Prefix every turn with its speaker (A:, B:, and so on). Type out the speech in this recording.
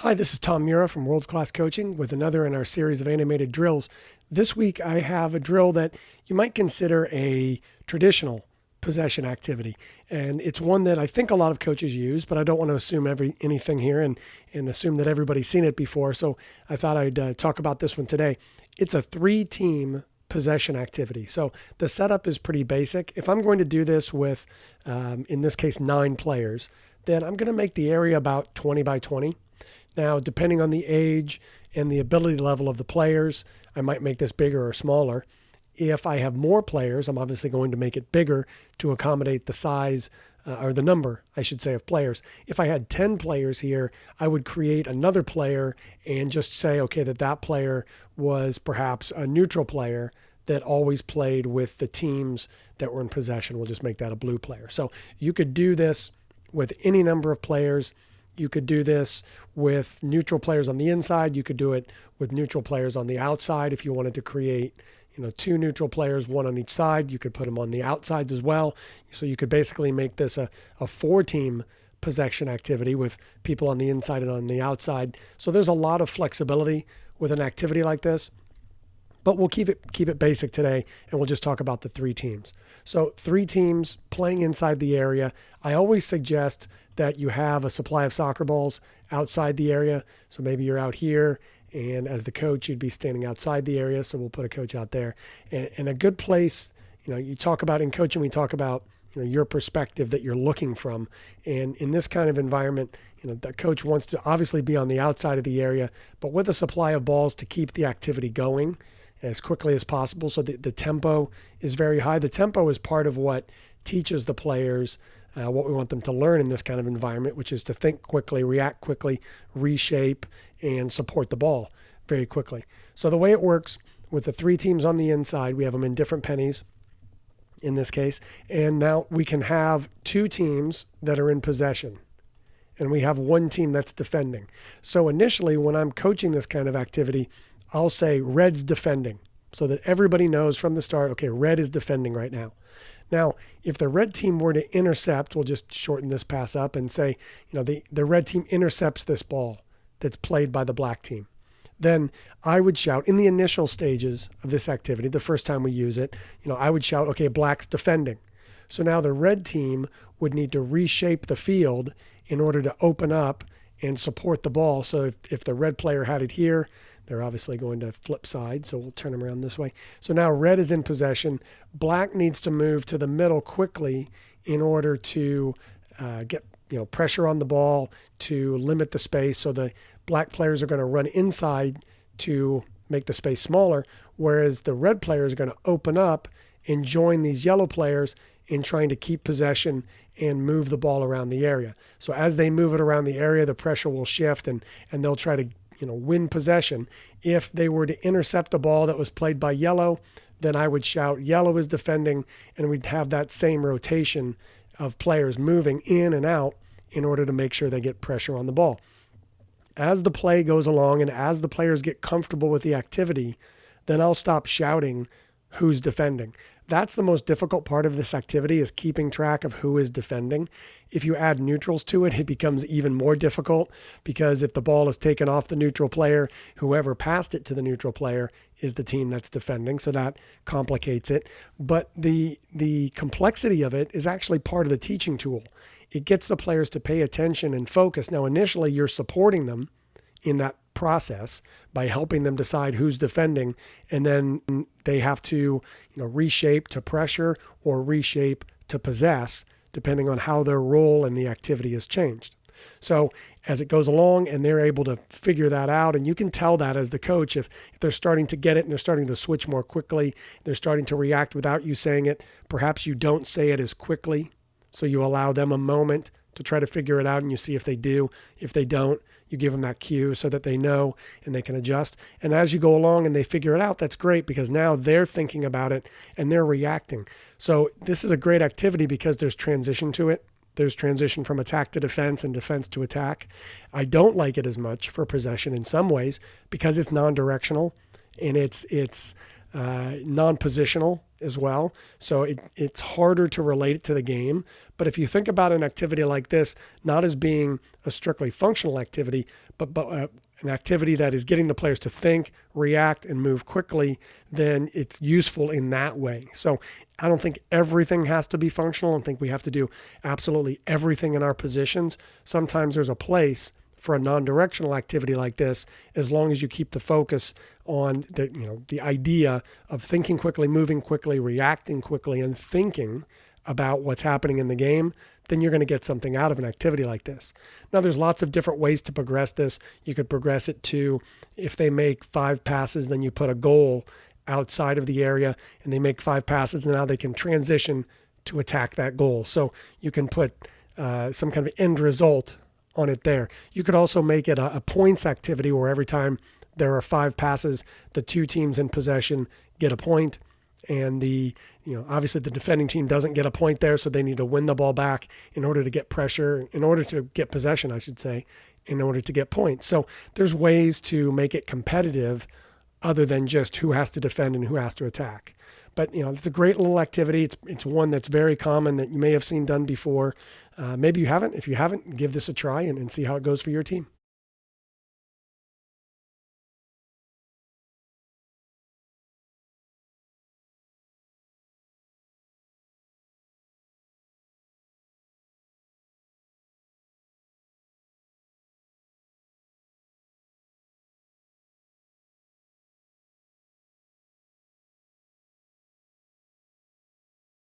A: Hi, this is Tom Mura from World Class Coaching with another in our series of animated drills. This week I have a drill that you might consider a traditional possession activity. And it's one that I think a lot of coaches use, but I don't want to assume anything here and assume that everybody's seen it before. So I thought I'd talk about this one today. It's a 3-team possession activity. So the setup is pretty basic. If I'm going to do this with, in this case, 9 players, then I'm going to make the area about 20 by 20. Now, depending on the age and the ability level of the players, I might make this bigger or smaller. If I have more players, I'm obviously going to make it bigger to accommodate the size or the number, I should say, of players. If I had 10 players here, I would create another player and just say, okay, that player was perhaps a neutral player that always played with the teams that were in possession. We'll just make that a blue player. So you could do this with any number of players. You could do this with neutral players on the inside. You could do it with neutral players on the outside. If you wanted to create, 2 neutral players, 1 on each side, you could put them on the outsides as well. So you could basically make this a 4-team possession activity with people on the inside and on the outside. So there's a lot of flexibility with an activity like this. But we'll keep it basic today, and we'll just talk about the 3 teams. So 3 teams playing inside the area. I always suggest that you have a supply of soccer balls outside the area. So maybe you're out here, and as the coach, you'd be standing outside the area. So we'll put a coach out there. And a good place, you talk about in coaching, we talk about your perspective that you're looking from. And in this kind of environment, the coach wants to obviously be on the outside of the area, but with a supply of balls to keep the activity going as quickly as possible. So the tempo is very high. The tempo is part of what teaches the players what we want them to learn in this kind of environment, which is to think quickly, react quickly, reshape, and support the ball very quickly. So the way it works with the 3 teams on the inside, we have them in different pennies in this case. And now we can have 2 teams that are in possession, and we have 1 team that's defending. So initially, when I'm coaching this kind of activity, I'll say red's defending so that everybody knows from the start, okay, red is defending right now. Now, if the red team were to intercept, we'll just shorten this pass up and say, the red team intercepts this ball that's played by the black team. Then I would shout in the initial stages of this activity, the first time we use it, I would shout, okay, black's defending. So now the red team would need to reshape the field in order to open up and support the ball. So if the red player had it here, they're obviously going to flip side, so we'll turn them around this way. So now red is in possession. Black needs to move to the middle quickly in order to get pressure on the ball to limit the space. So the black players are going to run inside to make the space smaller, whereas the red players are going to open up and join these yellow players in trying to keep possession and move the ball around the area. So as they move it around the area, the pressure will shift and they'll try to win possession. If they were to intercept a ball that was played by yellow, then I would shout yellow is defending, and we'd have that same rotation of players moving in and out in order to make sure they get pressure on the ball. As the play goes along and as the players get comfortable with the activity, then I'll stop shouting who's defending. That's the most difficult part of this activity, is keeping track of who is defending. If you add neutrals to it, it becomes even more difficult, because if the ball is taken off the neutral player, whoever passed it to the neutral player is the team that's defending. So that complicates it. But the complexity of it is actually part of the teaching tool. It gets the players to pay attention and focus. Now, initially, you're supporting them in that process by helping them decide who's defending, and then they have to reshape to pressure or reshape to possess, depending on how their role in the activity has changed. So as it goes along and they're able to figure that out, and you can tell that as the coach, if they're starting to get it and they're starting to switch more quickly, they're starting to react without you saying it. Perhaps you don't say it as quickly, so you allow them a moment to try to figure it out, and you see if they do. If they don't, you give them that cue so that they know and they can adjust. And as you go along and they figure it out, that's great, because now they're thinking about it and they're reacting. So this is a great activity because there's transition to it. There's transition from attack to defense and defense to attack. I don't like it as much for possession in some ways because it's non-directional, and it's non-positional as well. So it's harder to relate it to the game. But if you think about an activity like this, not as being a strictly functional activity, but an activity that is getting the players to think, react, and move quickly, then it's useful in that way. So I don't think everything has to be functional. I think we have to do absolutely everything in our positions. Sometimes there's a place for a non-directional activity like this, as long as you keep the focus on the idea of thinking quickly, moving quickly, reacting quickly, and thinking about what's happening in the game, then you're going to get something out of an activity like this. Now, there's lots of different ways to progress this. You could progress it to, if they make 5 passes, then you put a goal outside of the area, and they make 5 passes, and now they can transition to attack that goal. So you can put some kind of end result on it there. You could also make it a points activity where every time there are 5 passes, the 2 teams in possession get a point, and obviously the defending team doesn't get a point there, so they need to win the ball back in order to get pressure, in order to get possession, I should say, in order to get points. So there's ways to make it competitive other than just who has to defend and who has to attack. But it's a great little activity. It's one that's very common that you may have seen done before. Maybe you haven't. If you haven't, give this a try and see how it goes for your team.